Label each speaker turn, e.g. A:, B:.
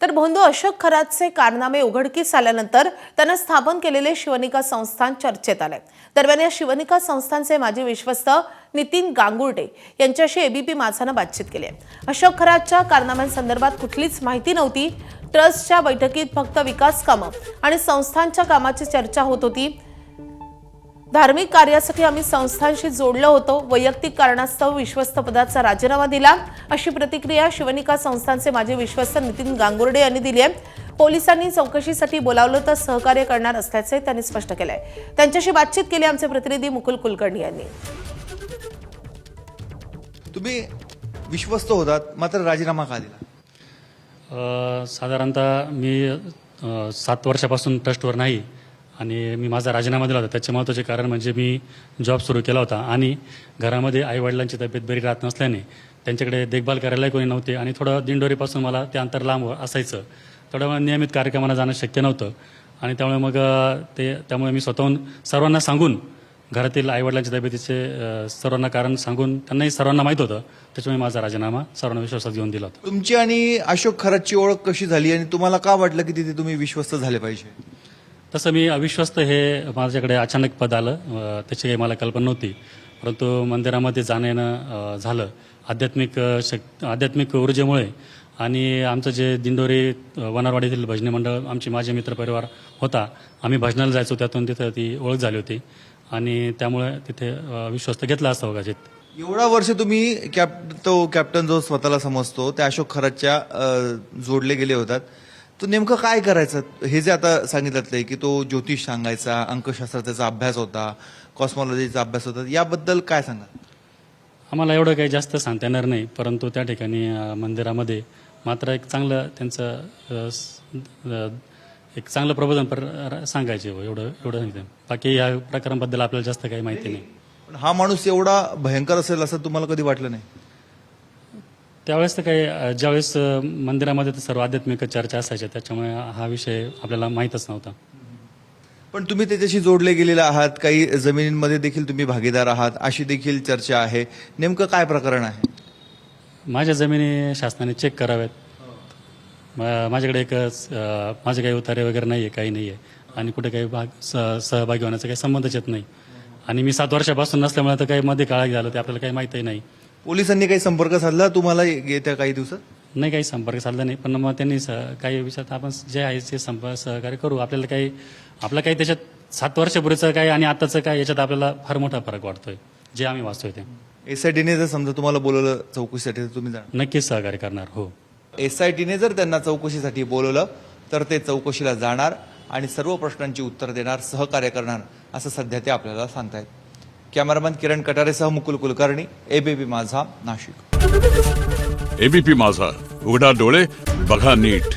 A: तर भोंदू अशोक खरातचे कारनामे उघडकीस आल्यानंतर त्यांना स्थापन केलेले शिवनिका संस्थान चर्चेत आले। दरम्यान या शिवनिका संस्थानचे माजी विश्वस्त नितीन गांगुर्डे यांच्याशी एबीपी माझानं बातचीत केली आहे। अशोक खरातच्या कारनाम्यांसंदर्भात कुठलीच माहिती नव्हती। ट्रस्टच्या बैठकीत फक्त विकास कामं आणि संस्थांच्या कामाची चर्चा होत होती। धार्मिक कार्यासाठी आम्ही संस्थांशी जोडलो होतो। वैयक्तिक कारणास्तव विश्वस्त पदाचा राजीनामा दिला, अशी प्रतिक्रिया शिवनिका संस्थानचे माजी विश्वस्त नितीन गांगुर्डे यांनी दिली आहे। पोलिसांनी चौकशीसाठी बोलावलं तर सहकार्य करणार असल्याचे त्यांनी स्पष्ट केलंय। त्यांच्याशी बातचीत केली आमचे प्रतिनिधी मुकुल कुलकर्णी यांनी।
B: तुम्ही विश्वस्त होतात मात्र राजीनामा का दिला?
C: साधारणतः मी 7 वर्षापासून ट्रस्टवर नाही आणि मी माझा राजीनामा दिला होता। त्याचे महत्त्वाचे कारण म्हणजे मी जॉब सुरू केला होता आणि घरामध्ये आईवडिलांची तब्येत बरी राहत नसल्याने त्यांच्याकडे देखभाल करायलाही कोणी नव्हते आणि थोडं दिंडोरीपासून मला ते अंतर लांब असायचं। थोडं नियमित कार्यक्रमाला जाणं शक्य नव्हतं आणि त्यामुळे मग त्यामुळे मी स्वतःहून सर्वांना सांगून घरातील आईवडिलांच्या तब्येतीचे सर्वांना कारण सांगून त्यांनाही सर्वांना माहीत होतं, त्याच्यामुळे माझा राजीनामा सर्वांना विश्वासात घेऊन दिला होता।
B: तुमची आणि अशोक खरातची ओळख कशी झाली आणि तुम्हाला का वाटलं की तिथे तुम्ही विश्वस्त झाले पाहिजे?
C: तसं मी अविश्वस्त हे माझ्याकडे अचानक पद आलं, त्याची काही मला कल्पना नव्हती, परंतु मंदिरामध्ये जाणं येणं झालं आध्यात्मिक ऊर्जेमुळे। आणि आमचं जे दिंडोरी वनारवाडीतील भजनी मंडळ आमची माझे मित्रपरिवार होता, आम्ही भजनाला जायचो, त्यातून तिथं ती ओळख झाली होती आणि त्यामुळे तिथे विश्वस्त घेतला असता कदाचित।
B: एवढा वर्ष तुम्ही कॅप्टन जो स्वतःला समजतो त्या अशोक खरातच्या जोडले गेले होतात, तो नेमकं काय करायचं? हे जे आता सांगितलं की तो ज्योतिष सांगायचा, अंकशास्त्राचा अभ्यास होता, कॉस्मॉलॉजीचा अभ्यास होता, याबद्दल काय सांगा?
C: आम्हाला एवढं काही जास्त सांगता येणार नाही, परंतु त्या ठिकाणी मंदिरामध्ये मात्र एक चांगलं त्यांचं एक चांगलं प्रबोधन सांगायचे एवढं सांगितलं। बाकी या प्रकारांबद्दल आपल्याला जास्त काही माहिती नाही।
B: पण हा माणूस एवढा भयंकर असेल असं तुम्हाला कधी वाटलं नाही?
C: त्यावेळेस तर काही ज्यावेळेस मंदिरामध्ये तर सर्व आध्यात्मिक चर्चा असायच्या, त्याच्यामुळे हा विषय आपल्याला माहीतच नव्हता।
B: पण तुम्ही त्याच्याशी जोडले गेलेले आहात, काही जमिनींमध्ये देखील तुम्ही भागीदार आहात, अशी देखील चर्चा आहे। नेमकं काय प्रकरण आहे?
C: माझ्या जमिनी शासनाने चेक कराव्यात। माझ्याकडे माझे काही उतारे वगैरे नाही आहे, काही नाही आहे आणि कुठे काही सहभागी होण्याचा काही संबंधच येत नाही आणि मी 7 वर्षापासून नसल्यामुळे तर काही मध्ये काळा झालं ते आपल्याला काही माहितीही नाही।
B: पोलिसांनी काही संपर्क साधला तुम्हाला येत्या काही दिवसात?
C: नाही, काही संपर्क साधला नाही, पण मग त्यांनी काही विषयात आपण जे आहे ते सहकार्य करू। आपल्याला काही त्याच्यात 7 वर्षापूर्वीचं काय आणि आताचं काय याच्यात आपल्याला फार मोठा फरक वाटतोय, जे आम्ही वाचतोय ते।
B: एसआयटीने जर समजा तुम्हाला बोलवलं चौकशीसाठी तर तुम्ही जाणार?
C: नक्कीच सहकार्य करणार। हो,
B: एसआयटीने जर त्यांना चौकशीसाठी बोलवलं तर ते चौकशीला जाणार आणि सर्व प्रश्नांची उत्तर देणार, सहकार्य करणार, असं सध्या ते आपल्याला सांगतायत। कॅमेरामॅन किरण कटारेसह मुकुल कुलकर्णी, एबीपी माझा, नाशिक।
D: एबीपी माझा, उघडा डोळे बघा नीट।